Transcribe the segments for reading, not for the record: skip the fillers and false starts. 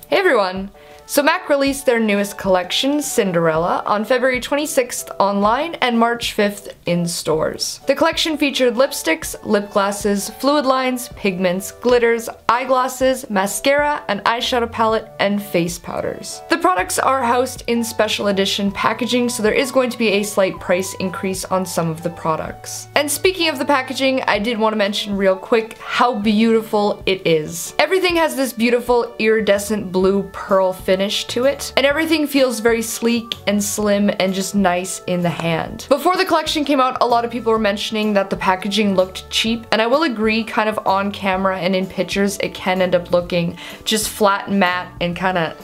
Hey everyone! So MAC released their newest collection, Cinderella, on February 26th online and March 5th in stores. The collection featured lipsticks, lip glosses, fluid lines, pigments, glitters, eyeglasses, mascara, an eyeshadow palette, and face powders. The products are housed in special edition packaging, so there is going to be a slight price increase on some of the products. And speaking of the packaging, I did want to mention real quick how beautiful it is. Everything has this beautiful iridescent blue pearl finish to it, and everything feels very sleek and slim and just nice in the hand. Before the collection came out, a lot of people were mentioning that the packaging looked cheap, and I will agree, kind of on camera and in pictures it can end up looking just flat and matte and kind of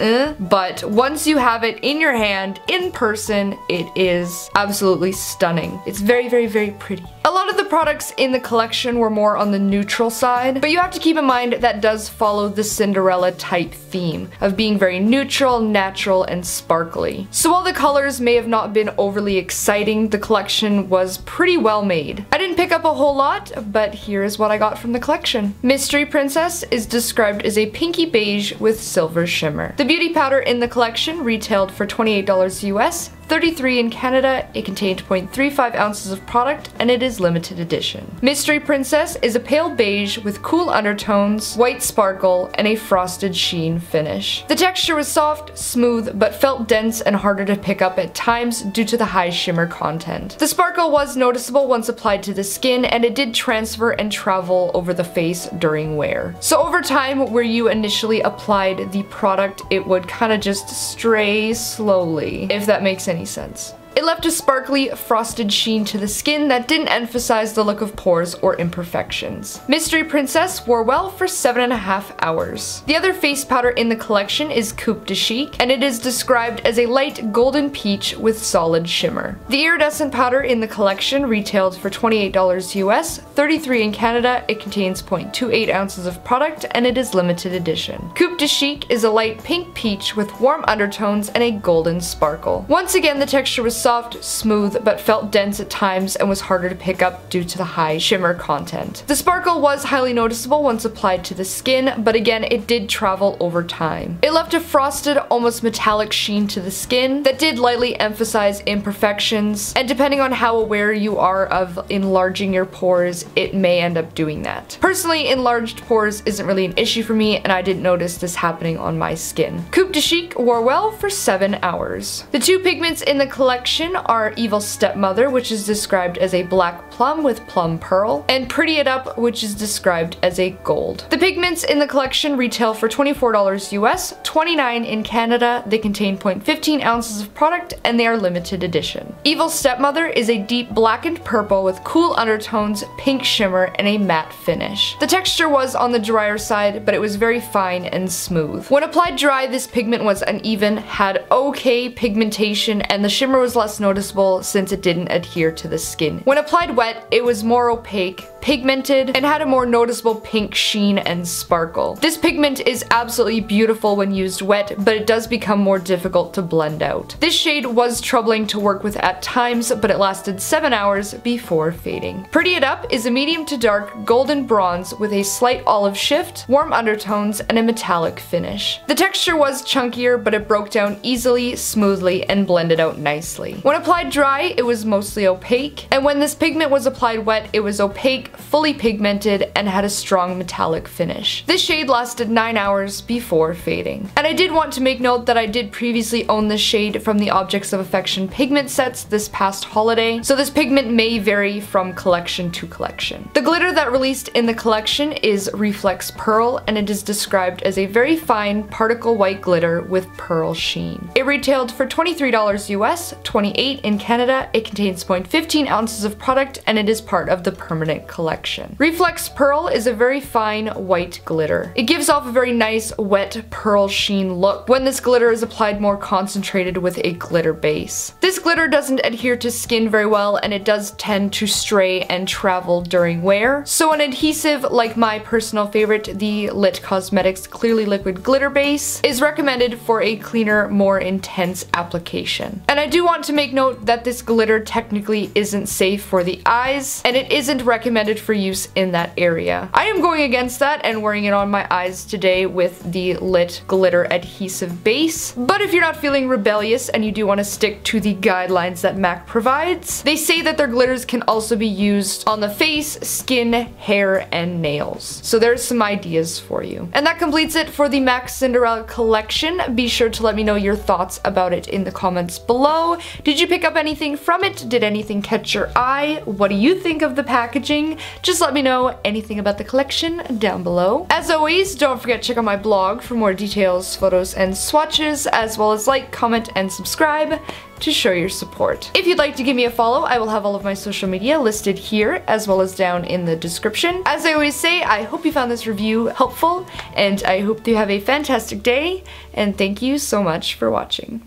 but once you have it in your hand, in person, it is absolutely stunning. It's very, very, very pretty. A lot of the products in the collection were more on the neutral side, but you have to keep in mind that does follow the Cinderella type theme of being very neutral, natural, and sparkly. So while the colors may have not been overly exciting, the collection was pretty well made. I didn't pick up a whole lot, but here is what I got from the collection. Mystery Princess is described as a pinky beige with silver shimmer. The beauty powder in the collection retailed for $28 US, $33 in Canada. It contained 0.35 ounces of product, and it is limited edition. Mystery Princess is a pale beige with cool undertones, white sparkle, and a frosted sheen finish. The texture was soft, smooth, but felt dense and harder to pick up at times due to the high shimmer content. The sparkle was noticeable once applied to the skin, and it did transfer and travel over the face during wear. So over time, where you initially applied the product, it would kind of just stray slowly, if that makes any sense. It left a sparkly, frosted sheen to the skin that didn't emphasize the look of pores or imperfections. Mystery Princess wore well for 7.5 hours. The other face powder in the collection is Coupe de Chic, and it is described as a light golden peach with solid shimmer. The iridescent powder in the collection retailed for $28 US, $33 in Canada. It contains 0.28 ounces of product, and it is limited edition. Coupe de Chic is a light pink peach with warm undertones and a golden sparkle. Once again, the texture was soft, smooth, but felt dense at times and was harder to pick up due to the high shimmer content. The sparkle was highly noticeable once applied to the skin, but again, it did travel over time. It left a frosted, almost metallic sheen to the skin that did lightly emphasize imperfections, and depending on how aware you are of enlarging your pores, it may end up doing that. Personally, enlarged pores isn't really an issue for me, and I didn't notice this happening on my skin. Coupe de Chic wore well for 7 hours. The two pigments in the collection are Evil Stepmother, which is described as a black plum with plum pearl, and Pretty It Up, which is described as a gold. The pigments in the collection retail for $24 US, $29 in Canada. They contain 0.15 ounces of product, and they are limited edition. Evil Stepmother is a deep blackened purple with cool undertones, pink shimmer, and a matte finish. The texture was on the drier side, but it was very fine and smooth. When applied dry, this pigment was uneven, had okay pigmentation, and the shimmer was less noticeable since it didn't adhere to the skin. When applied wet, it was more opaque, pigmented, and had a more noticeable pink sheen and sparkle. This pigment is absolutely beautiful when used wet, but it does become more difficult to blend out. This shade was troubling to work with at times, but it lasted 7 hours before fading. Pretty It Up is a medium to dark golden bronze with a slight olive shift, warm undertones, and a metallic finish. The texture was chunkier, but it broke down easily, smoothly, and blended out nicely. When applied dry, it was mostly opaque, and when this pigment was applied wet, it was opaque, fully pigmented, and had a strong metallic finish. This shade lasted 9 hours before fading. And I did want to make note that I did previously own this shade from the Objects of Affection pigment sets this past holiday, so this pigment may vary from collection to collection. The glitter that released in the collection is Reflex Pearl, and it is described as a very fine particle white glitter with pearl sheen. It retailed for $23 US, $28 in Canada. It contains 0.15 ounces of product, and it is part of the permanent collection. Reflex Pearl is a very fine white glitter. It gives off a very nice wet pearl sheen look when this glitter is applied more concentrated with a glitter base. This glitter doesn't adhere to skin very well, and it does tend to stray and travel during wear, so an adhesive like my personal favorite, the Lit Cosmetics Clearly Liquid Glitter Base, is recommended for a cleaner, more intense application. And I do want to make note that this glitter technically isn't safe for the eyes, and it isn't recommended intended for use in that area. I am going against that and wearing it on my eyes today with the Lit Glitter Adhesive Base. But if you're not feeling rebellious and you do want to stick to the guidelines that MAC provides, they say that their glitters can also be used on the face, skin, hair, and nails. So there's some ideas for you. And that completes it for the MAC Cinderella collection. Be sure to let me know your thoughts about it in the comments below. Did you pick up anything from it? Did anything catch your eye? What do you think of the packaging? Just let me know anything about the collection down below. As always, don't forget to check out my blog for more details, photos, and swatches, as well as like, comment, and subscribe to show your support. If you'd like to give me a follow, I will have all of my social media listed here as well as down in the description. As I always say, I hope you found this review helpful, and I hope you have a fantastic day, and thank you so much for watching.